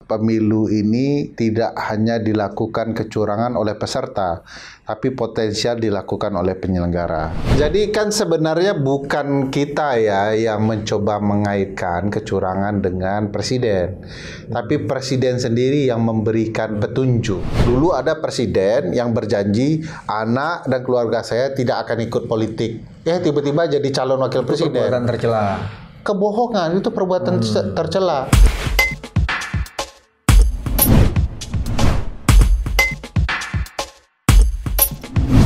pemilu ini tidak hanya dilakukan kecurangan oleh peserta, tapi potensial dilakukan oleh penyelenggara. Jadi kan sebenarnya bukan kita ya yang mencoba mengaitkan kecurangan dengan presiden, tapi presiden sendiri yang memberikan petunjuk. Dulu ada presiden yang berjanji anak dan keluarga saya tidak akan ikut politik. Tiba-tiba jadi calon wakil presiden. Perbuatan tercela. Kebohongan itu perbuatan tercela.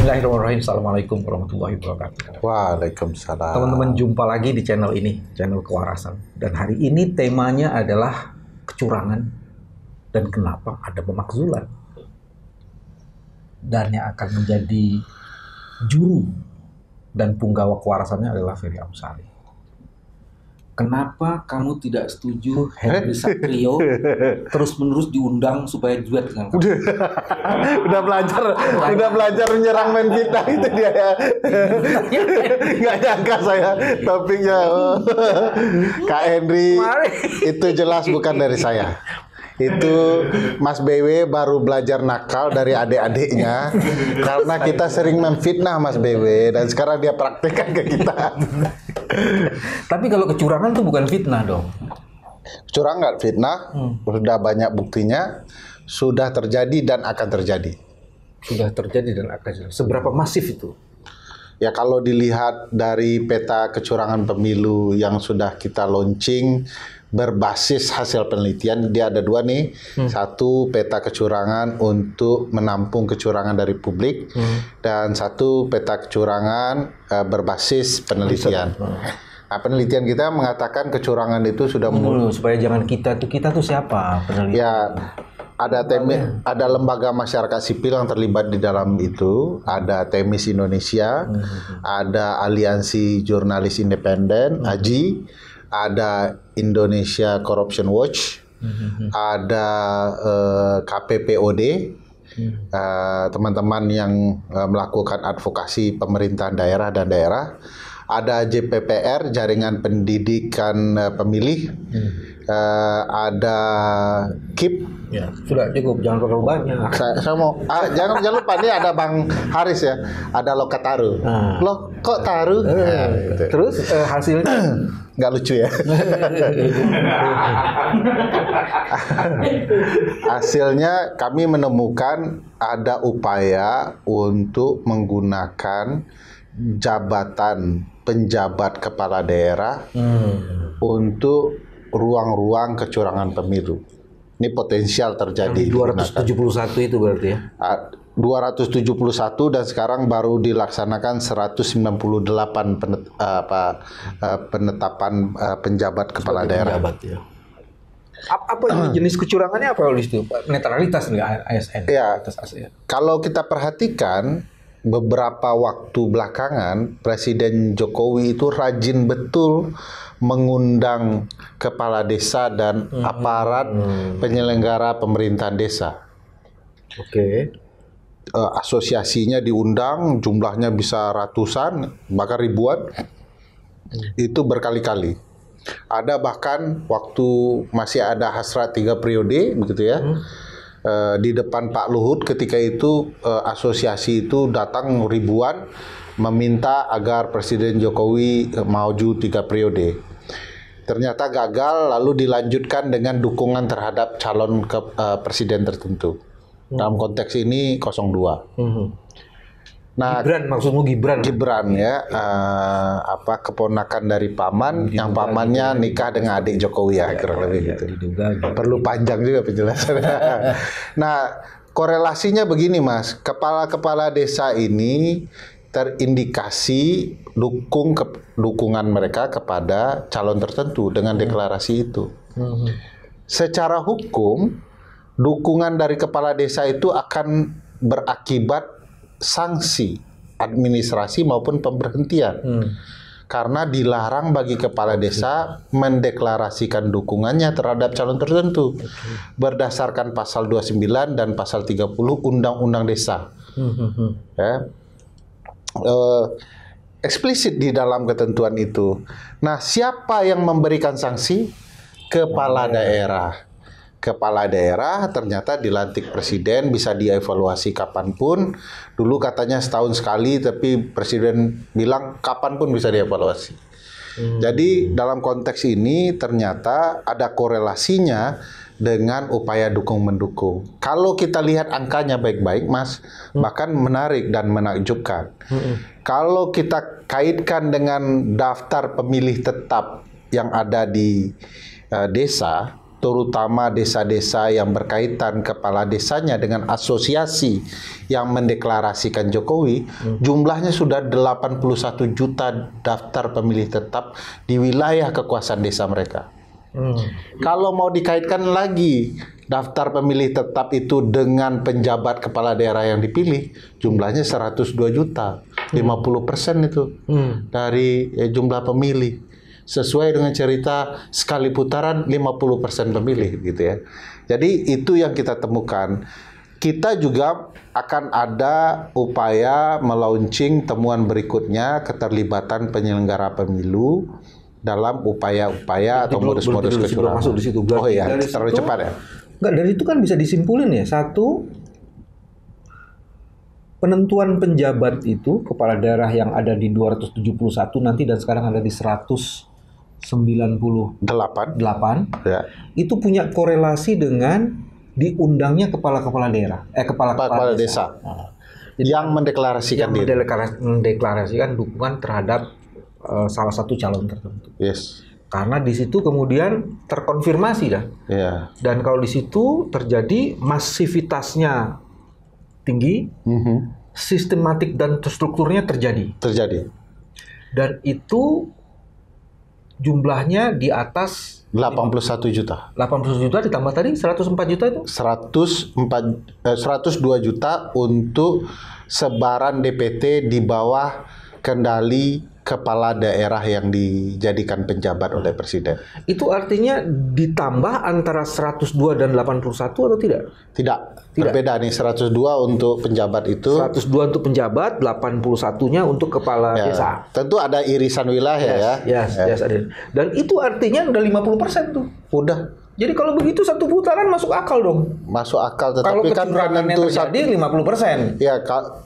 Bismillahirrahmanirrahim. Assalamualaikum warahmatullahi wabarakatuh. Waalaikumsalam. Teman-teman, jumpa lagi di channel ini, channel Kewarasan. Dan hari ini temanya adalah kecurangan dan kenapa ada pemakzulan. Dan yang akan menjadi juru dan punggawa kewarasannya adalah Ferry Amsari. Kenapa kamu tidak setuju Henry Satrio terus-menerus diundang supaya duet dengan kamu? udah belajar menyerang main kita itu dia ya. Nggak nyangka saya topiknya. Kak Henry itu jelas bukan dari saya. Itu Mas BW baru belajar nakal dari adik-adiknya karena kita sering memfitnah Mas BW dan sekarang dia praktekkan ke kita. Tapi kalau kecurangan tuh bukan fitnah dong. Kecurangan fitnah, sudah banyak buktinya, sudah terjadi dan akan terjadi. Sudah terjadi dan akan terjadi. Seberapa masif itu? Ya kalau dilihat dari peta kecurangan pemilu yang sudah kita launching berbasis hasil penelitian, dia ada dua nih. Satu peta kecurangan untuk menampung kecurangan dari publik, dan satu peta kecurangan berbasis penelitian. Nah, penelitian kita mengatakan kecurangan itu sudah supaya jangan kita tuh siapa penelitian? Ya, ada lembaga masyarakat sipil yang terlibat di dalam itu, ada Temis Indonesia, ada Aliansi Jurnalis Independen, AJI, ada Indonesia Corruption Watch, ada KPPOD, teman-teman yang melakukan advokasi pemerintahan daerah dan daerah, ada JPPR, Jaringan Pendidikan Pemilih, ada KIP. Ya, sudah cukup, jangan terlalu banyak. Saya mau jangan lupa nih ada Bang Haris ya, ada Lokataru. Loh kok taruh? Gitu. Terus hasilnya nggak lucu ya. Hasilnya kami menemukan ada upaya untuk menggunakan jabatan penjabat kepala daerah untuk ruang-ruang kecurangan pemilu. Ini potensial terjadi. 271 itu berarti ya? 271 dan sekarang baru dilaksanakan 198 penetapan penjabat kepala daerah. Penjabat, ya. Apa jenis kecurangannya apa itu? Netralitas nggak ASN? Ya, kalau kita perhatikan beberapa waktu belakangan Presiden Jokowi itu rajin betul mengundang kepala desa dan aparat penyelenggara pemerintahan desa. Oke. Asosiasinya diundang, jumlahnya bisa ratusan, bahkan ribuan. Itu berkali-kali. Ada bahkan waktu masih ada hasrat 3 periode, begitu ya. Di depan Pak Luhut ketika itu asosiasi itu datang ribuan meminta agar Presiden Jokowi maju 3 periode. Ternyata gagal, lalu dilanjutkan dengan dukungan terhadap calon presiden tertentu. Dalam konteks ini 02. Nah, Gibran, maksudmu Gibran? Gibran ya, keponakan dari paman, yang pamannya nikah dengan adik Jokowi ya, kurang lebih gitu. Perlu panjang juga penjelasannya. Nah, korelasinya begini Mas, kepala-kepala desa ini terindikasi dukungan mereka kepada calon tertentu dengan deklarasi itu. Secara hukum, dukungan dari kepala desa itu akan berakibat sanksi administrasi maupun pemberhentian. Karena dilarang bagi kepala desa mendeklarasikan dukungannya terhadap calon tertentu berdasarkan pasal 29 dan pasal 30 Undang-Undang Desa. Ya. Eksplisit di dalam ketentuan itu. Nah, siapa yang memberikan sanksi? Kepala daerah. kepala daerah ternyata dilantik presiden, bisa dievaluasi kapanpun. Dulu katanya setahun sekali, tapi presiden bilang kapanpun bisa dievaluasi. Jadi dalam konteks ini ternyata ada korelasinya dengan upaya dukung-mendukung. Kalau kita lihat angkanya baik-baik, Mas, bahkan menarik dan menakjubkan. Kalau kita kaitkan dengan daftar pemilih tetap yang ada di desa, terutama desa-desa yang berkaitan kepala desanya dengan asosiasi yang mendeklarasikan Jokowi, jumlahnya sudah 81 juta daftar pemilih tetap di wilayah kekuasaan desa mereka. Kalau mau dikaitkan lagi daftar pemilih tetap itu dengan penjabat kepala daerah yang dipilih, jumlahnya 102 juta, 50% itu dari jumlah pemilih. Sesuai dengan cerita sekali putaran 50% pemilih gitu ya. Jadi itu yang kita temukan. Kita juga akan ada upaya melaunching temuan berikutnya keterlibatan penyelenggara pemilu dalam upaya-upaya atau modus-modus kecurangan. Masuk di situ. Oh iya, dari terlalu situ, cepat ya. Enggak, dari itu kan bisa disimpulin ya. Satu, penentuan penjabat itu kepala daerah yang ada di 271 nanti dan sekarang ada di 198 Ya. itu punya korelasi dengan diundangnya kepala-kepala daerah, kepala-kepala desa. Nah, Yang mendeklarasikan diri. mendeklarasikan dukungan terhadap salah satu calon tertentu. Yes. Karena di situ kemudian terkonfirmasi dah. Ya. Dan kalau di situ terjadi masivitasnya tinggi, sistematik dan strukturnya terjadi. Dan itu jumlahnya di atas 81 juta. 81 juta ditambah tadi 104 juta itu? 102 juta untuk sebaran DPT di bawah kendali kepala daerah yang dijadikan penjabat oleh presiden. Itu artinya ditambah antara 102 dan 81 atau tidak? Tidak. Berbeda nih, 102 untuk penjabat itu. 102 untuk penjabat, 81-nya untuk kepala desa. Tentu ada irisan wilayah Yes, Adin. Dan itu artinya udah 50% tuh. Udah. Jadi kalau begitu satu putaran masuk akal dong. Masuk akal, Kalau tetapi kan kecurangannya terjadi 50%. Ya,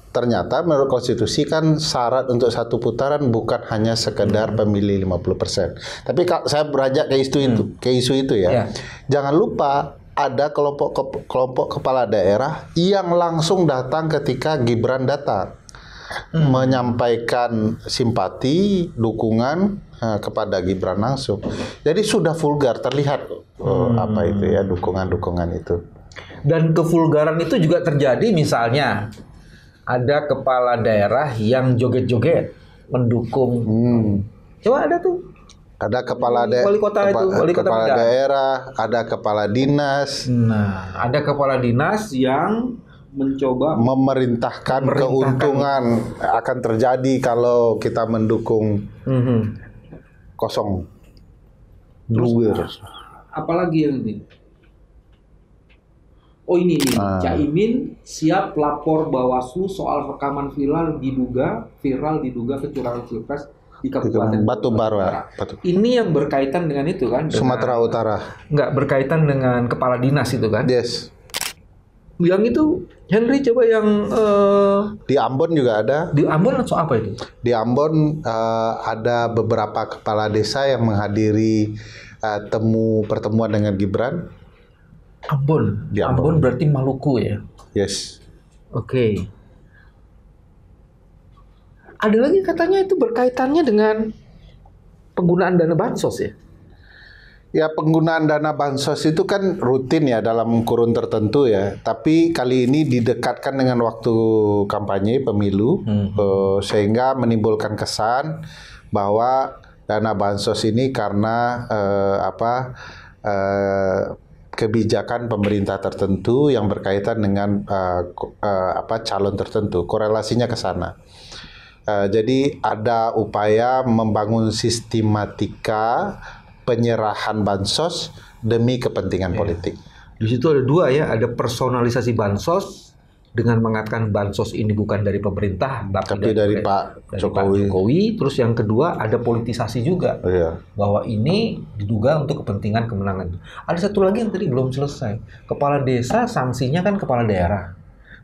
ternyata menurut konstitusi kan syarat untuk satu putaran bukan hanya sekedar pemilih 50%. Tapi saya beranjak ke isu itu ya. Jangan lupa ada kelompok kepala daerah yang langsung datang ketika Gibran datang. Menyampaikan simpati, dukungan kepada Gibran langsung. Jadi sudah vulgar terlihat apa itu ya, dukungan-dukungan itu. Dan kevulgaran itu juga terjadi misalnya ada kepala daerah yang joget-joget mendukung. Coba ada tuh. Ada kepala daerah, ada kepala dinas. Nah, ada kepala dinas yang mencoba memerintahkan keuntungan akan terjadi kalau kita mendukung 02. Apalagi yang ini? Oh ini. Caimin siap lapor Bawaslu soal rekaman viral diduga kecurangan pilpres di Kabupaten Batubara. Ini yang berkaitan dengan itu kan? Sumatera Utara. Enggak, berkaitan dengan kepala dinas itu kan? Yes. Yang itu, Henry coba yang di Ambon juga ada. Di Ambon soal apa itu? Di Ambon ada beberapa kepala desa yang menghadiri pertemuan dengan Gibran. Ambon. Di Ambon. Ambon berarti Maluku ya? Yes. Oke. Ada lagi katanya itu berkaitannya dengan penggunaan dana bansos ya? Ya, penggunaan dana bansos itu kan rutin ya dalam kurun tertentu ya. Tapi kali ini didekatkan dengan waktu kampanye pemilu, sehingga menimbulkan kesan bahwa dana bansos ini karena kebijakan pemerintah tertentu yang berkaitan dengan calon tertentu. Korelasinya ke sana. Jadi ada upaya membangun sistematika penyerahan bansos demi kepentingan politik. Di situ ada dua ya, ada personalisasi bansos dengan mengatakan bansos ini bukan dari pemerintah Tapi dari Pak Jokowi. Terus yang kedua ada politisasi juga. Iya. Bahwa ini diduga untuk kepentingan kemenangan. Ada satu lagi yang tadi belum selesai. Kepala desa sanksinya kan kepala daerah.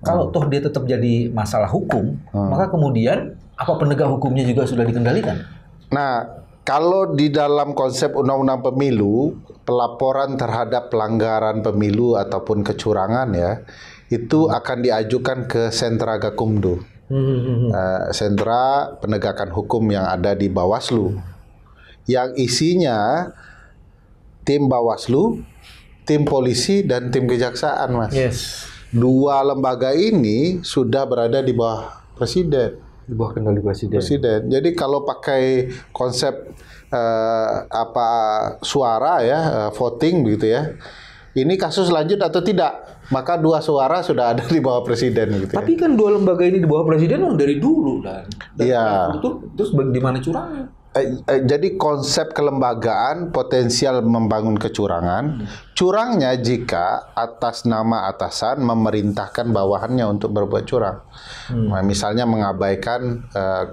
Kalau toh dia tetap jadi masalah hukum, maka kemudian apa penegak hukumnya juga sudah dikendalikan? Nah, kalau di dalam konsep undang-undang pemilu, pelaporan terhadap pelanggaran pemilu ataupun kecurangan ya, itu akan diajukan ke Sentra Gakumdu, sentra penegakan hukum yang ada di Bawaslu, yang isinya tim Bawaslu, tim polisi, dan tim kejaksaan, Mas. Yes. Dua lembaga ini sudah berada di bawah presiden. Di bawah kendali presiden. Jadi kalau pakai konsep suara ya, voting begitu ya. Ini kasus lanjut atau tidak? Maka dua suara sudah ada di bawah presiden gitu. Tapi kan dua lembaga ini di bawah presiden dari dulu dan Iya. Terus di mana curangnya? Jadi konsep kelembagaan potensial membangun kecurangan. Curangnya jika atas nama atasan memerintahkan bawahannya untuk berbuat curang. Nah, misalnya mengabaikan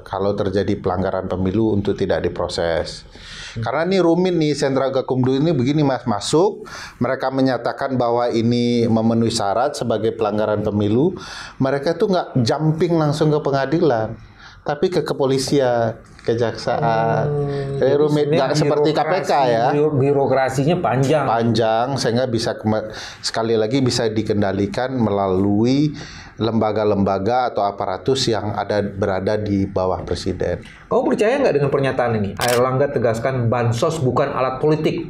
kalau terjadi pelanggaran pemilu untuk tidak diproses. Karena ini rumit nih, Sentra Gakumdu ini begini Mas, masuk, mereka menyatakan bahwa ini memenuhi syarat sebagai pelanggaran pemilu, mereka tuh nggak jumping langsung ke pengadilan, tapi ke kepolisian, kejaksaan. Jadi rumit, nggak seperti KPK ya. Birokrasinya panjang, sehingga bisa sekali lagi bisa dikendalikan melalui lembaga-lembaga atau aparatus yang berada di bawah presiden. Kamu percaya nggak dengan pernyataan ini? Airlangga tegaskan bansos bukan alat politik,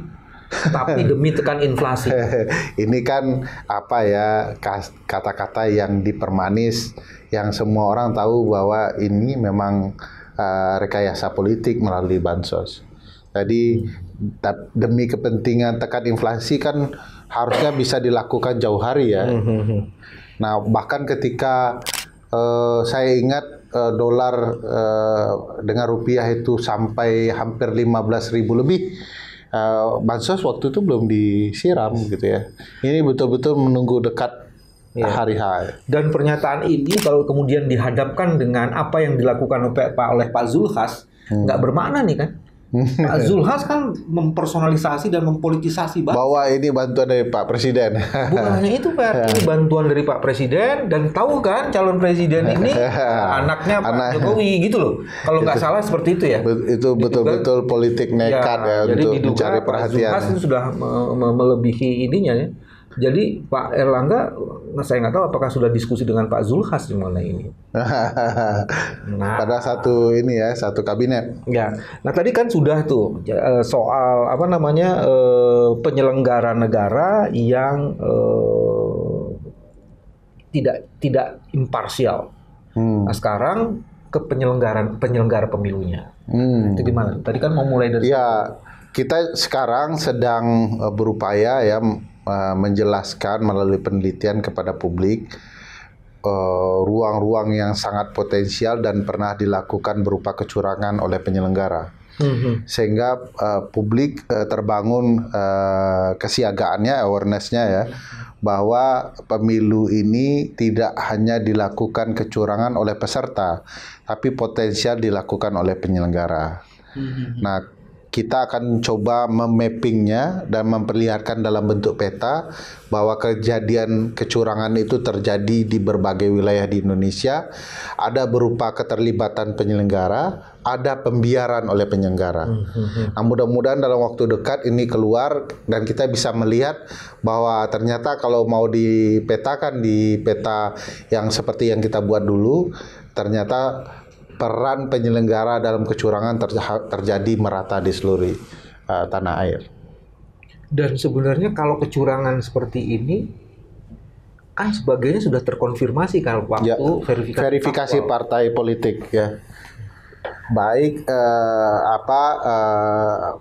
tapi demi tekan inflasi. Ini kan kata-kata yang dipermanis, yang semua orang tahu bahwa ini memang rekayasa politik melalui bansos. Jadi demi kepentingan tekan inflasi kan harusnya bisa dilakukan jauh hari ya. Nah, bahkan ketika saya ingat dolar dengan rupiah itu sampai hampir 15.000 lebih, bansos waktu itu belum disiram gitu ya. Ini betul-betul menunggu dekat hari H. Dan pernyataan ini kalau kemudian dihadapkan dengan apa yang dilakukan oleh Pak Zulhas, nggak bermakna nih kan? Pak Zulhas kan mempersonalisasi dan mempolitisasi bahwa ini bantuan dari Pak Presiden. Bukan hanya itu, Pak. Ini bantuan dari Pak Presiden, dan tahu kan calon presiden ini anaknya Pak Jokowi gitu loh. Kalau nggak salah seperti itu ya. Itu betul-betul politik nekat ya untuk mencari perhatian. Pak Zulhas itu sudah melebihi ininya ya. Jadi Pak Erlangga, saya nggak tahu apakah sudah diskusi dengan Pak Zulhas mengenai ini. Pada satu kabinet. Ya, nah tadi kan sudah tuh soal penyelenggara negara yang tidak imparsial. Nah sekarang ke penyelenggara pemilunya. Itu gimana? Tadi kan mau mulai dari. Ya, kita sekarang sedang berupaya ya menjelaskan melalui penelitian kepada publik ruang-ruang yang sangat potensial dan pernah dilakukan berupa kecurangan oleh penyelenggara. Sehingga publik terbangun kesiagaannya, awareness-nya ya, bahwa pemilu ini tidak hanya dilakukan kecurangan oleh peserta, tapi potensial dilakukan oleh penyelenggara. Nah, kita akan coba memappingnya dan memperlihatkan dalam bentuk peta bahwa kejadian kecurangan itu terjadi di berbagai wilayah di Indonesia. Ada berupa keterlibatan penyelenggara, ada pembiaran oleh penyelenggara. Nah, mudah-mudahan dalam waktu dekat ini keluar dan kita bisa melihat bahwa ternyata kalau mau dipetakan di peta yang seperti yang kita buat dulu, ternyata peran penyelenggara dalam kecurangan terjadi merata di seluruh tanah air. Dan sebenarnya kalau kecurangan seperti ini kan sebagainya sudah terkonfirmasi kalau waktu verifikasi partai politik ya. Baik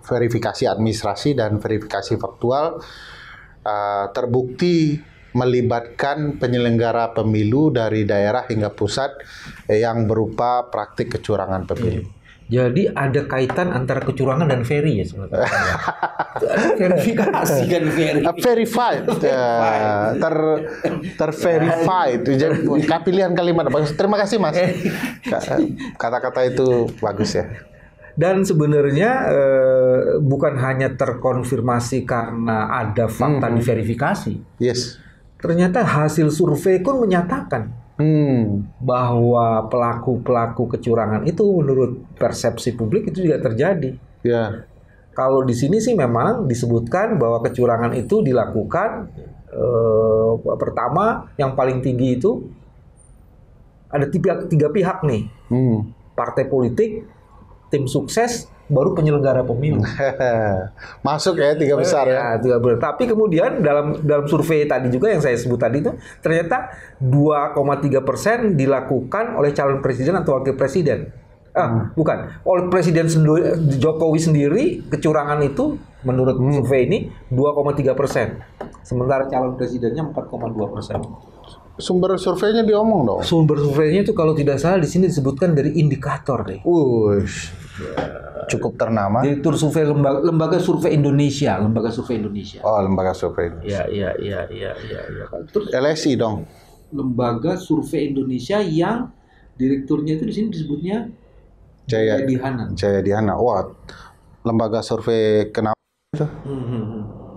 verifikasi administrasi dan verifikasi faktual terbukti melibatkan penyelenggara pemilu dari daerah hingga pusat yang berupa praktik kecurangan pemilu. Jadi ada kaitan antara kecurangan dan veri ya sebenarnya. Verifikasi kan Verified, terverified. Jadi pilihan kalimat bagus. Terima kasih Mas. Kata-kata itu bagus ya. Dan sebenarnya bukan hanya terkonfirmasi karena ada fakta diverifikasi. Yes. Ternyata hasil survei pun menyatakan bahwa pelaku-pelaku kecurangan itu menurut persepsi publik itu juga terjadi. Ya. Kalau di sini sih memang disebutkan bahwa kecurangan itu dilakukan pertama yang paling tinggi itu ada tiga pihak nih, partai politik, tim sukses, baru penyelenggara pemilu. Masuk ya tiga besar ya. Tiga besar. Tapi kemudian dalam survei tadi juga yang saya sebut tadi itu ternyata 2,3% dilakukan oleh calon presiden atau wakil presiden. Bukan. Oleh Presiden Jokowi sendiri, kecurangan itu menurut survei ini 2,3%. Sementara calon presidennya 4,2%. Sumber surveinya diomong dong. Sumber surveinya itu kalau tidak salah di sini disebutkan dari indikator deh. Cukup ternama. Direktur survei lembaga survei Indonesia, lembaga survei Indonesia. Oh, lembaga survei. Iya. Terus LSI dong. Lembaga survei Indonesia yang direkturnya itu di sini disebutnya Jayadihana. Wah, lembaga survei kenapa itu?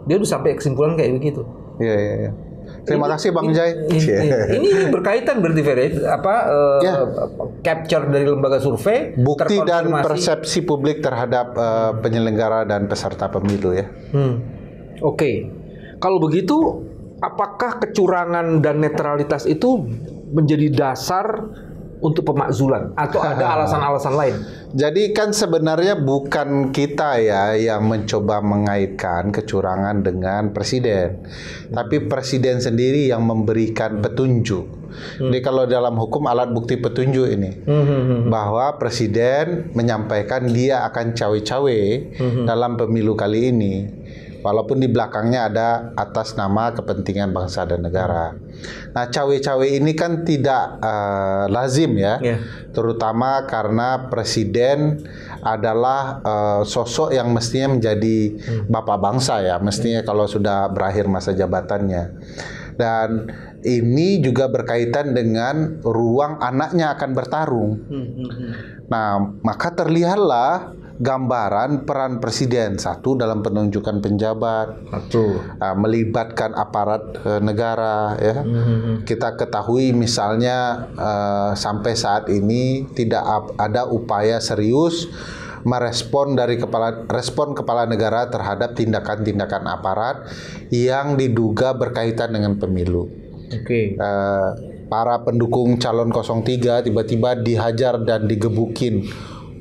Dia udah sampai kesimpulan kayak begitu. Iya. Terima kasih Bang Jai. Ini berkaitan berarti capture dari lembaga survei, bukti dan persepsi publik terhadap penyelenggara dan peserta pemilu ya. Oke. Kalau begitu, apakah kecurangan dan netralitas itu menjadi dasar untuk pemakzulan atau ada alasan-alasan lain? Jadi kan sebenarnya bukan kita ya yang mencoba mengaitkan kecurangan dengan presiden, tapi presiden sendiri yang memberikan petunjuk. Jadi kalau dalam hukum alat bukti petunjuk ini bahwa presiden menyampaikan dia akan cawe-cawe dalam pemilu kali ini. Walaupun di belakangnya ada atas nama kepentingan bangsa dan negara. Nah, cawe-cawe ini kan tidak lazim ya, terutama karena presiden adalah sosok yang mestinya menjadi bapak bangsa ya, mestinya kalau sudah berakhir masa jabatannya. Dan ini juga berkaitan dengan ruang anaknya akan bertarung. Nah, maka terlihatlah gambaran peran presiden satu dalam penunjukan penjabat, melibatkan aparat negara ya. Kita ketahui misalnya sampai saat ini tidak ada upaya serius merespon dari kepala negara terhadap tindakan-tindakan aparat yang diduga berkaitan dengan pemilu. Para pendukung calon 03 tiba-tiba dihajar dan digebukin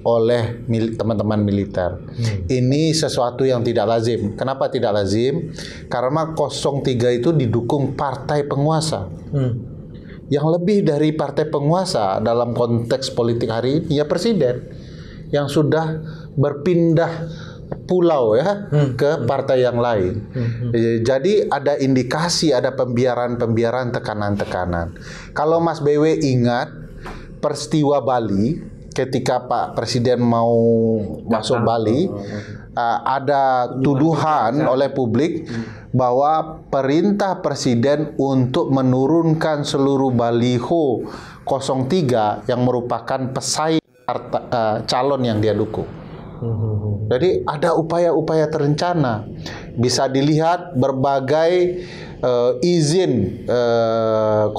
oleh teman-teman militer. Ini sesuatu yang tidak lazim. Kenapa tidak lazim? Karena 03 itu didukung partai penguasa. Yang lebih dari partai penguasa dalam konteks politik hari ini ya presiden yang sudah berpindah pulau ya ke partai yang lain. Jadi ada indikasi, ada pembiaran tekanan-tekanan. Kalau Mas BW ingat peristiwa Bali, ketika Pak Presiden mau masuk Bali, ada tuduhan oleh publik bahwa perintah Presiden untuk menurunkan seluruh baliho 03 yang merupakan pesaing calon yang dia dukung. Jadi ada upaya-upaya terencana. Bisa dilihat berbagai izin 01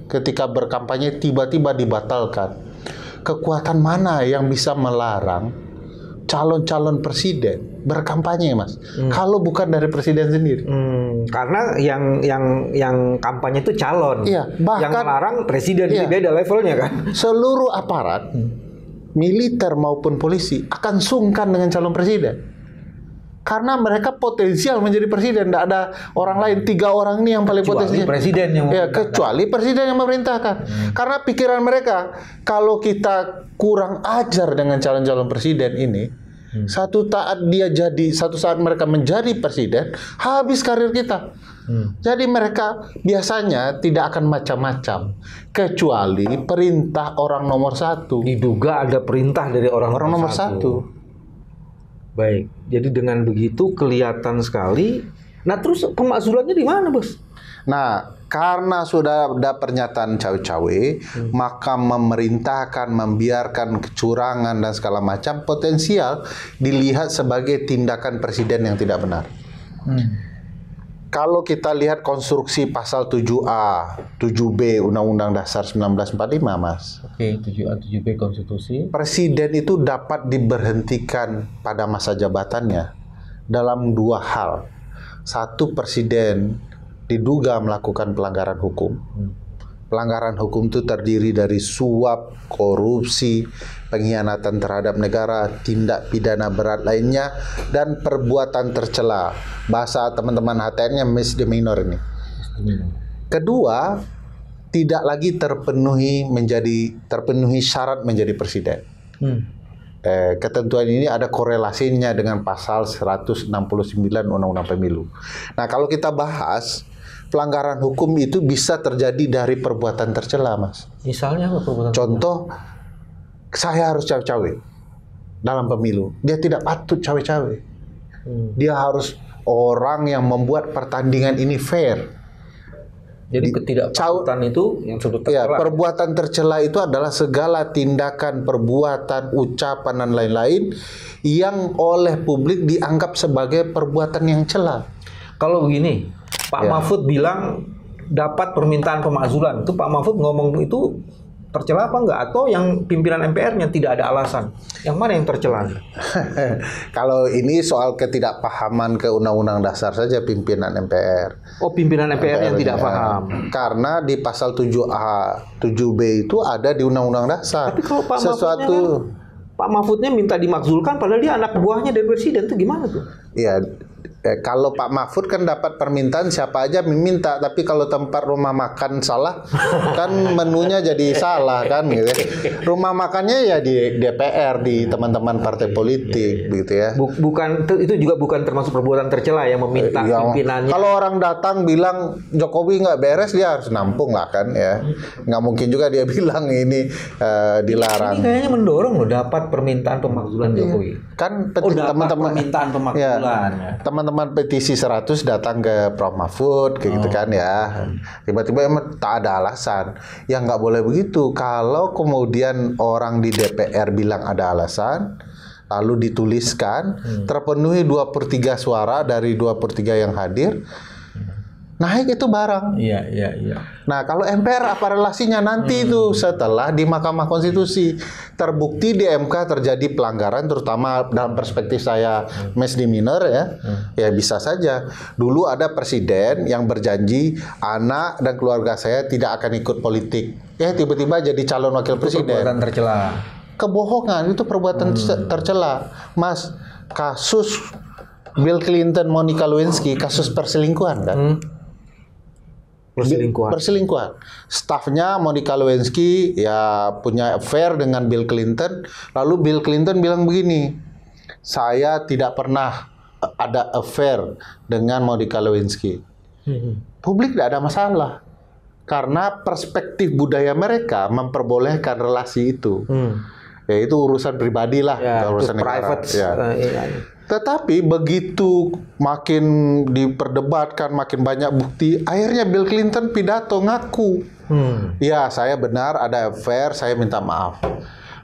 ketika berkampanye tiba-tiba dibatalkan. Kekuatan mana yang bisa melarang calon-calon presiden berkampanye, Mas? Kalau bukan dari presiden sendiri. Karena yang kampanye itu calon. Iya, bahkan yang melarang presiden, ini beda levelnya kan. Seluruh aparat militer maupun polisi akan sungkan dengan calon presiden. Karena mereka potensial menjadi presiden, tidak ada orang lain. 3 orang ini yang paling potensial. Presiden yang kecuali presiden yang memerintahkan. Karena pikiran mereka, kalau kita kurang ajar dengan calon-calon presiden ini, satu saat mereka menjadi presiden, habis karir kita. Jadi mereka biasanya tidak akan macam-macam, kecuali perintah orang nomor 1. Diduga ada perintah dari orang nomor 1. Baik. Jadi dengan begitu kelihatan sekali. Nah, terus pemakzulannya di mana, Bos? Nah, karena sudah ada pernyataan cawe-cawe, maka memerintahkan, membiarkan kecurangan dan segala macam potensial dilihat sebagai tindakan presiden yang tidak benar. Kalau kita lihat konstruksi pasal 7A, 7B Undang-Undang Dasar 1945, Mas. Oke, 7A, 7B Konstitusi. Presiden itu dapat diberhentikan pada masa jabatannya dalam dua hal. Satu, presiden diduga melakukan pelanggaran hukum. Pelanggaran hukum itu terdiri dari suap, korupsi, pengkhianatan terhadap negara, tindak pidana berat lainnya, dan perbuatan tercela. Bahasa teman-teman HTN-nya misdemeanor ini. Kedua, tidak lagi terpenuhi syarat menjadi presiden. Ketentuan ini ada korelasinya dengan pasal 169 Undang-Undang Pemilu. Nah, kalau kita bahas pelanggaran hukum itu bisa terjadi dari perbuatan tercela, Mas. Misalnya apa perbuatan? Contoh, saya harus cawe-cawe dalam pemilu. Dia tidak patut cawe-cawe. Dia harus orang yang membuat pertandingan ini fair. Jadi ketidakpatutan itu yang disebut tercela. Ya, perbuatan tercela itu adalah segala tindakan, perbuatan, ucapan dan lain-lain yang oleh publik dianggap sebagai perbuatan yang cela. Kalau begini, Pak Mahfud bilang dapat permintaan pemakzulan. Itu Pak Mahfud ngomong itu tercela apa enggak? Atau yang pimpinan MPR-nya tidak ada alasan? Yang mana yang tercela? Kalau ini soal ketidakpahaman ke Undang-Undang Dasar saja pimpinan MPR. Oh, pimpinan MPR yang tidak paham. Karena di pasal 7A, 7B itu ada di Undang-Undang Dasar. Tapi kalau Pak Mahfudnya minta dimakzulkan padahal dia anak buahnya dari presiden, itu gimana tuh? Iya, kalau Pak Mahfud kan dapat permintaan siapa aja meminta, tapi kalau tempat rumah makan salah kan menunya jadi salah kan gitu. Rumah makannya ya di DPR, di teman-teman partai politik gitu ya. Itu juga bukan termasuk perbuatan tercela yang meminta pimpinannya. Kalau orang datang bilang Jokowi nggak beres, dia harus nampung lah kan ya. Nggak mungkin juga dia bilang ini dilarang. Ini kayaknya mendorong loh dapat permintaan pemakzulan Jokowi. Kan teman-teman permintaan pemakzulan. Teman-teman petisi 100 datang ke Prof Mahfud kayak gitu kan ya. Tiba-tiba emang tak ada alasan. Ya nggak boleh begitu. Kalau kemudian orang di DPR bilang ada alasan, lalu dituliskan, terpenuhi 2/3 suara dari 2/3 yang hadir, naik itu barang. Iya. Nah, kalau MPR apa relasinya nanti itu setelah di Mahkamah Konstitusi terbukti di MK terjadi pelanggaran, terutama dalam perspektif saya misdemeanor ya, ya bisa saja. Dulu ada presiden yang berjanji anak dan keluarga saya tidak akan ikut politik. Ya tiba-tiba jadi calon wakil presiden. Perbuatan tercela. Kebohongan itu perbuatan tercela, Mas. Kasus Bill Clinton, Monica Lewinsky, kasus perselingkuhan kan? Perselingkuhan. Stafnya Monica Lewinsky ya punya affair dengan Bill Clinton. Lalu Bill Clinton bilang begini, saya tidak pernah ada affair dengan Monica Lewinsky. Publik tidak ada masalah. Karena perspektif budaya mereka memperbolehkan relasi itu. Ya itu urusan pribadi lah. Ya, urusan private. Ya. Tetapi begitu makin diperdebatkan, makin banyak bukti, akhirnya Bill Clinton pidato ngaku, ya saya benar ada affair, saya minta maaf.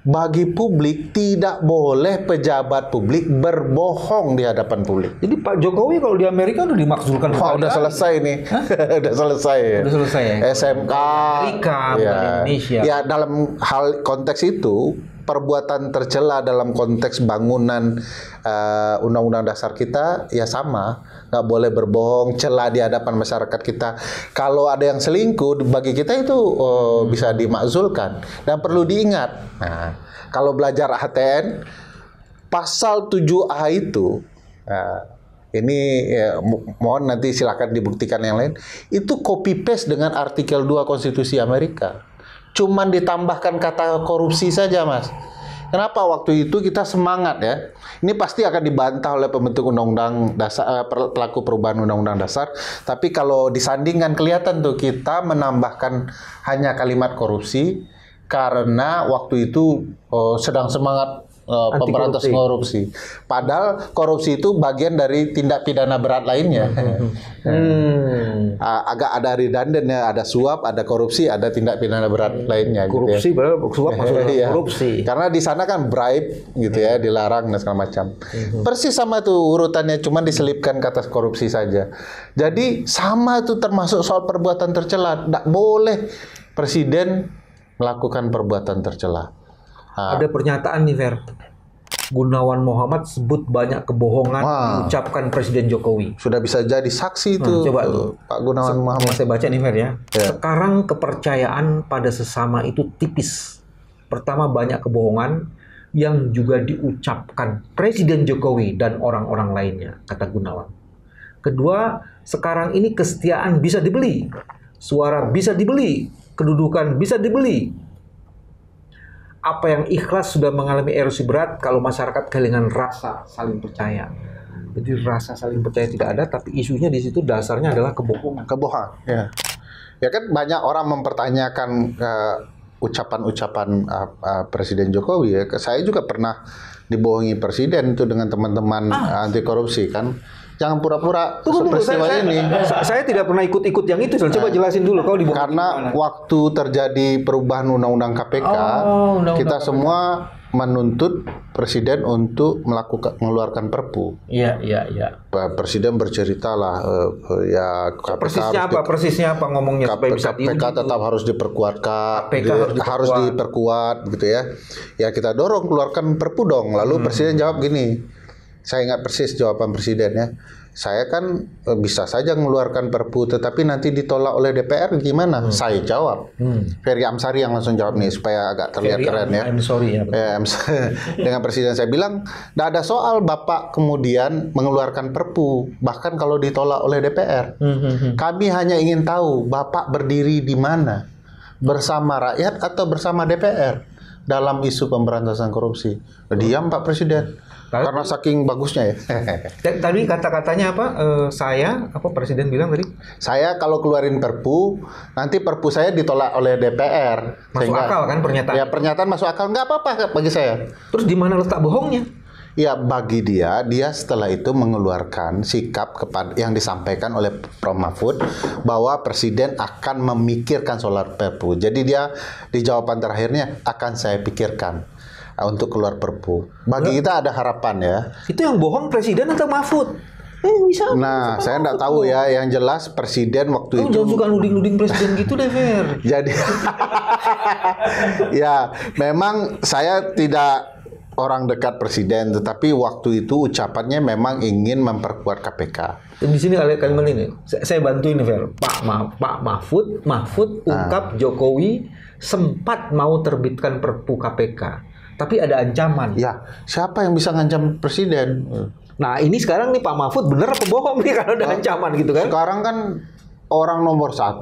Bagi publik tidak boleh pejabat publik berbohong di hadapan publik. Jadi Pak Jokowi kalau di Amerika udah dimakzulkan. Wah, udah selesai nih. Udah selesai ya. Udah selesai ya. SMK. Amerika, bukan Indonesia. Ya dalam hal konteks itu perbuatan tercela dalam konteks bangunan Undang-Undang Dasar kita ya sama, nggak boleh berbohong, cela di hadapan masyarakat kita. Kalau ada yang selingkuh bagi kita itu bisa dimakzulkan dan perlu diingat. Nah, kalau belajar HTN pasal 7A itu ini ya, mohon nanti silakan dibuktikan yang lain. Itu copy paste dengan artikel 2 Konstitusi Amerika. Cuman ditambahkan kata korupsi saja, Mas. Kenapa waktu itu kita semangat ya? Ini pasti akan dibantah oleh pembentuk undang-undang dasar, pelaku perubahan undang-undang dasar. Tapi kalau disandingkan kelihatan tuh kita menambahkan hanya kalimat korupsi karena waktu itu sedang semangat pemberantasan korupsi. Padahal korupsi itu bagian dari tindak pidana berat lainnya. Agak ada redundant ya, ada suap, ada korupsi, ada tindak pidana berat lainnya. Korupsi, gitu ya. suap masuk dalam Iya. korupsi. Karena di sana kan bribe gitu ya, dilarang dan segala macam. Persis sama tuh urutannya, cuma diselipkan kata korupsi saja. Jadi sama tuh termasuk soal perbuatan tercela. Tidak boleh presiden melakukan perbuatan tercela. Ada pernyataan nih, Fer. Gunawan Muhammad sebut banyak kebohongan diucapkan Presiden Jokowi. Sudah bisa jadi saksi itu coba tuh. Pak Gunawan Muhammad. Saya baca nih, Fer ya. Ya. Sekarang kepercayaan pada sesama itu tipis. Pertama, banyak kebohongan yang juga diucapkan Presiden Jokowi dan orang-orang lainnya, kata Gunawan. Kedua, sekarang ini kesetiaan bisa dibeli. Suara bisa dibeli. Kedudukan bisa dibeli. Apa yang ikhlas sudah mengalami erosi berat kalau masyarakat kehilangan rasa saling percaya. Jadi rasa saling percaya tidak ada, tapi isunya di situ dasarnya adalah kebohongan. Kebohongan. Ya. Ya kan banyak orang mempertanyakan ucapan-ucapan Presiden Jokowi ya. Saya juga pernah dibohongi presiden itu dengan teman-teman anti korupsi kan. Jangan pura-pura peristiwa ini. Saya tidak pernah ikut-ikut yang itu. Coba jelasin dulu kau dibohongi. Karena waktu terjadi perubahan undang-undang KPK, kita semua menuntut presiden untuk mengeluarkan Perpu. Iya. Presiden bercerita lah, ya KPK Persisnya apa ngomongnya supaya bisa KPK tetap harus diperkuatkan, harus diperkuat gitu ya. Ya kita dorong keluarkan Perpu dong. Lalu presiden jawab gini. Saya ingat persis jawaban presiden ya. Saya kan bisa saja mengeluarkan Perpu, tetapi nanti ditolak oleh DPR gimana? Saya jawab. Ferry Amsari yang langsung jawab nih supaya agak terlihat keren ya. Dengan presiden saya bilang, tidak ada soal Bapak kemudian mengeluarkan Perpu, bahkan kalau ditolak oleh DPR. Kami hanya ingin tahu Bapak berdiri di mana, bersama rakyat atau bersama DPR dalam isu pemberantasan korupsi. Diam Pak Presiden. Karena saking bagusnya ya. Tadi kata-katanya apa? Presiden bilang tadi? Saya kalau keluarin Perpu, nanti Perpu saya ditolak oleh DPR. Masuk akal kan pernyataan? Ya pernyataan masuk akal, nggak apa-apa bagi saya. Terus di mana letak bohongnya? Ya bagi dia setelah itu mengeluarkan sikap yang disampaikan oleh Prof. Mahfud bahwa Presiden akan memikirkan soal Perpu. Jadi dia di jawaban terakhirnya akan saya pikirkan untuk keluar Perpu. Bagi kita ada harapan ya. Itu yang bohong Presiden atau Mahfud? Bisa. Nah, saya nggak tahu ya. Yang jelas Presiden waktu itu. Jangan suka nuding-nuding Presiden gitu deh, Fer. Jadi, ya memang saya tidak orang dekat Presiden, tetapi waktu itu ucapannya memang ingin memperkuat KPK. Di sini kalimat ini, saya bantuin nih, Fer. Pak Mahfud ungkap Jokowi sempat mau terbitkan Perpu KPK. Tapi ada ancaman. Ya, siapa yang bisa ngancam presiden? Nah, ini sekarang nih Pak Mahfud bener apa bohong nih kalau ada ancaman gitu kan? Sekarang kan orang nomor 1,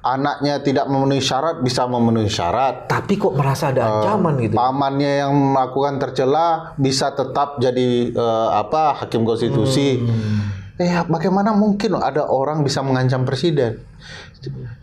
anaknya tidak memenuhi syarat bisa memenuhi syarat. Tapi kok merasa ada ancaman gitu? Pamannya yang melakukan tercela bisa tetap jadi hakim konstitusi. Bagaimana mungkin ada orang bisa mengancam presiden?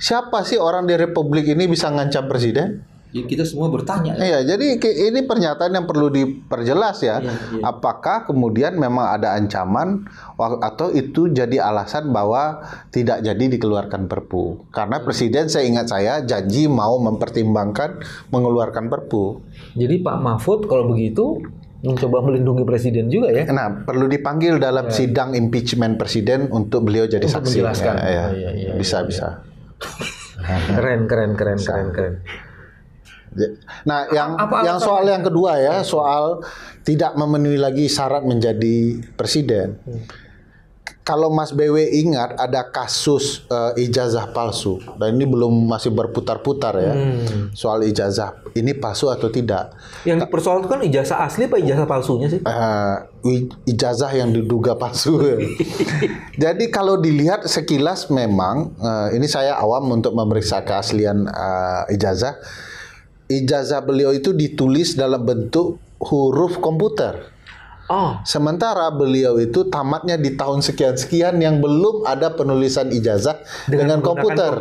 Siapa sih orang di Republik ini bisa mengancam presiden? Ya, kita semua bertanya. Iya, jadi ini pernyataan yang perlu diperjelas ya. Apakah kemudian memang ada ancaman atau itu jadi alasan bahwa tidak jadi dikeluarkan Perpu? Karena Presiden seingat saya janji mau mempertimbangkan mengeluarkan Perpu. Jadi Pak Mahfud kalau begitu mencoba melindungi Presiden juga ya? Nah, perlu dipanggil dalam sidang impeachment Presiden untuk beliau jadi saksi. Menjelaskan. Bisa. Keren. Nah, yang soal yang kedua ya, soal tidak memenuhi lagi syarat menjadi presiden. Kalau Mas BW ingat ada kasus ijazah palsu, dan ini masih berputar-putar ya, soal ijazah ini palsu atau tidak. Yang dipersoalkan ijazah asli apa ijazah palsunya sih? Ijazah yang diduga palsu. Jadi kalau dilihat sekilas memang, ini saya awam untuk memeriksa keaslian ijazah. Ijazah beliau itu ditulis dalam bentuk huruf komputer. Sementara beliau itu tamatnya di tahun sekian-sekian yang belum ada penulisan ijazah dengan komputer.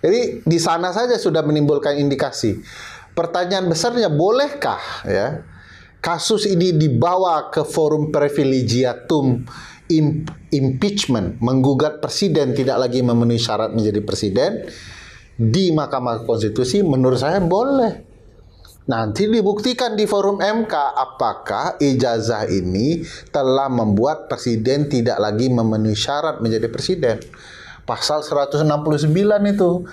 Jadi di sana saja sudah menimbulkan indikasi. Pertanyaan besarnya, bolehkah ya kasus ini dibawa ke forum privilegiatum impeachment, menggugat presiden tidak lagi memenuhi syarat menjadi presiden di Mahkamah Konstitusi, menurut saya boleh. Nanti dibuktikan di forum MK apakah ijazah ini telah membuat presiden tidak lagi memenuhi syarat menjadi presiden. Pasal 169 itu.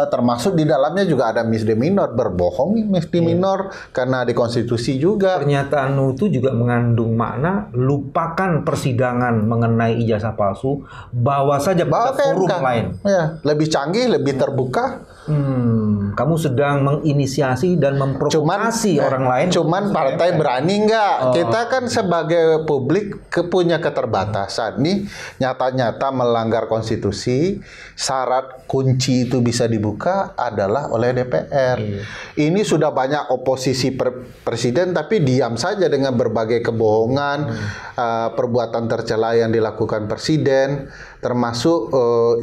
Termasuk di dalamnya juga ada misdemeanor, berbohong misdemeanor karena di konstitusi juga. Pernyataanmu itu juga mengandung makna lupakan persidangan mengenai ijazah palsu, bawa saja pada forum lain. Ya, lebih canggih, lebih terbuka. Kamu sedang menginisiasi dan memprovokasi orang lain. Cuman partai berani nggak? Kita kan sebagai publik punya keterbatasan. Nih nyata-nyata melanggar konstitusi, syarat kunci itu bisa dibuka adalah oleh DPR. Ini sudah banyak oposisi presiden tapi diam saja dengan berbagai kebohongan, perbuatan tercela yang dilakukan presiden, termasuk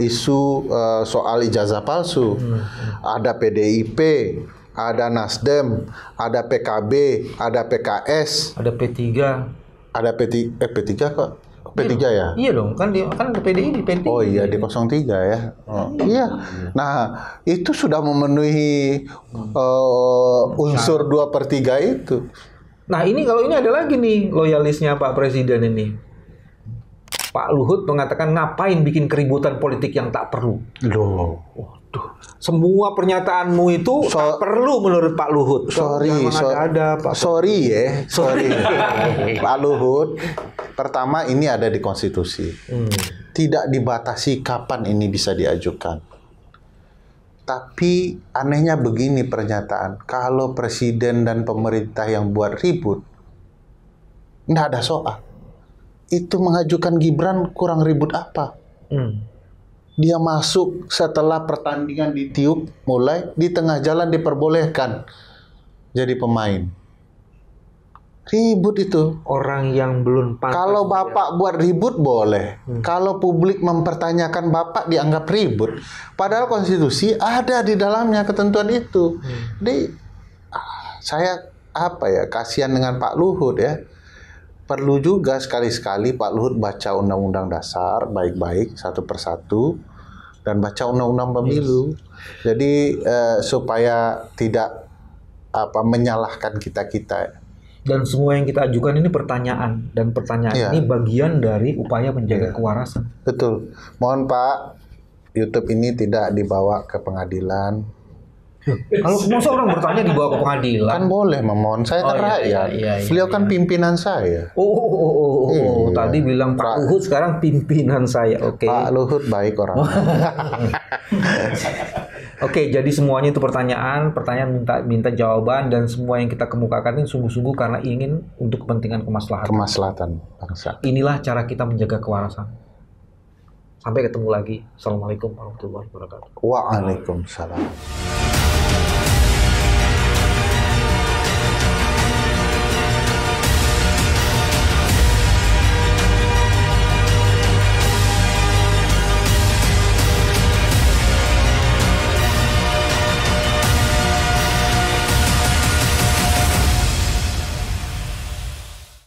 isu soal ijazah palsu. Ada PDIP, ada Nasdem, ada PKB, ada PKS, ada P3. Ada P3 kok. P3 ya? Iya dong, kan ada PDI di P3. Oh iya, di 03 ya. Iya. Nah, itu sudah memenuhi unsur 2/3 itu. Nah, ini kalau ini ada lagi nih loyalisnya Pak Presiden ini. Pak Luhut mengatakan ngapain bikin keributan politik yang tak perlu. Loh. Waduh. Semua pernyataanmu itu tak perlu menurut Pak Luhut. Sorry. Pak Luhut. Pertama, ini ada di konstitusi. Tidak dibatasi kapan ini bisa diajukan. Tapi anehnya begini pernyataan. Kalau presiden dan pemerintah yang buat ribut, nggak ada soal. Itu mengajukan Gibran kurang ribut apa? Dia masuk setelah pertandingan ditiup mulai, di tengah jalan diperbolehkan jadi pemain. Ribut itu. Orang yang belum pantas. Kalau Bapak buat ribut boleh. Kalau publik mempertanyakan Bapak dianggap ribut. Padahal konstitusi ada di dalamnya ketentuan itu. Jadi saya kasihan dengan Pak Luhut ya. Perlu juga sekali-sekali Pak Luhut baca Undang-Undang Dasar baik-baik satu persatu dan baca Undang-Undang Pemilu. Jadi supaya tidak menyalahkan kita-kita. Dan semua yang kita ajukan ini pertanyaan, dan pertanyaan ini bagian dari upaya menjaga kewarasan. Betul. Mohon Pak, YouTube ini tidak dibawa ke pengadilan. Kalau masa orang bertanya dibawa ke pengadilan? Kan boleh memohon, saya kan rakyat. Beliau kan pimpinan saya. Tadi bilang Pak Luhut, sekarang pimpinan saya. Oke. Pak Luhut baik orang. Oke, jadi semuanya itu pertanyaan minta jawaban, dan semua yang kita kemukakan ini sungguh-sungguh karena ingin untuk kepentingan kemaslahatan bangsa. Inilah cara kita menjaga kewarasan. Sampai ketemu lagi. Assalamualaikum warahmatullahi wabarakatuh. Waalaikumsalam.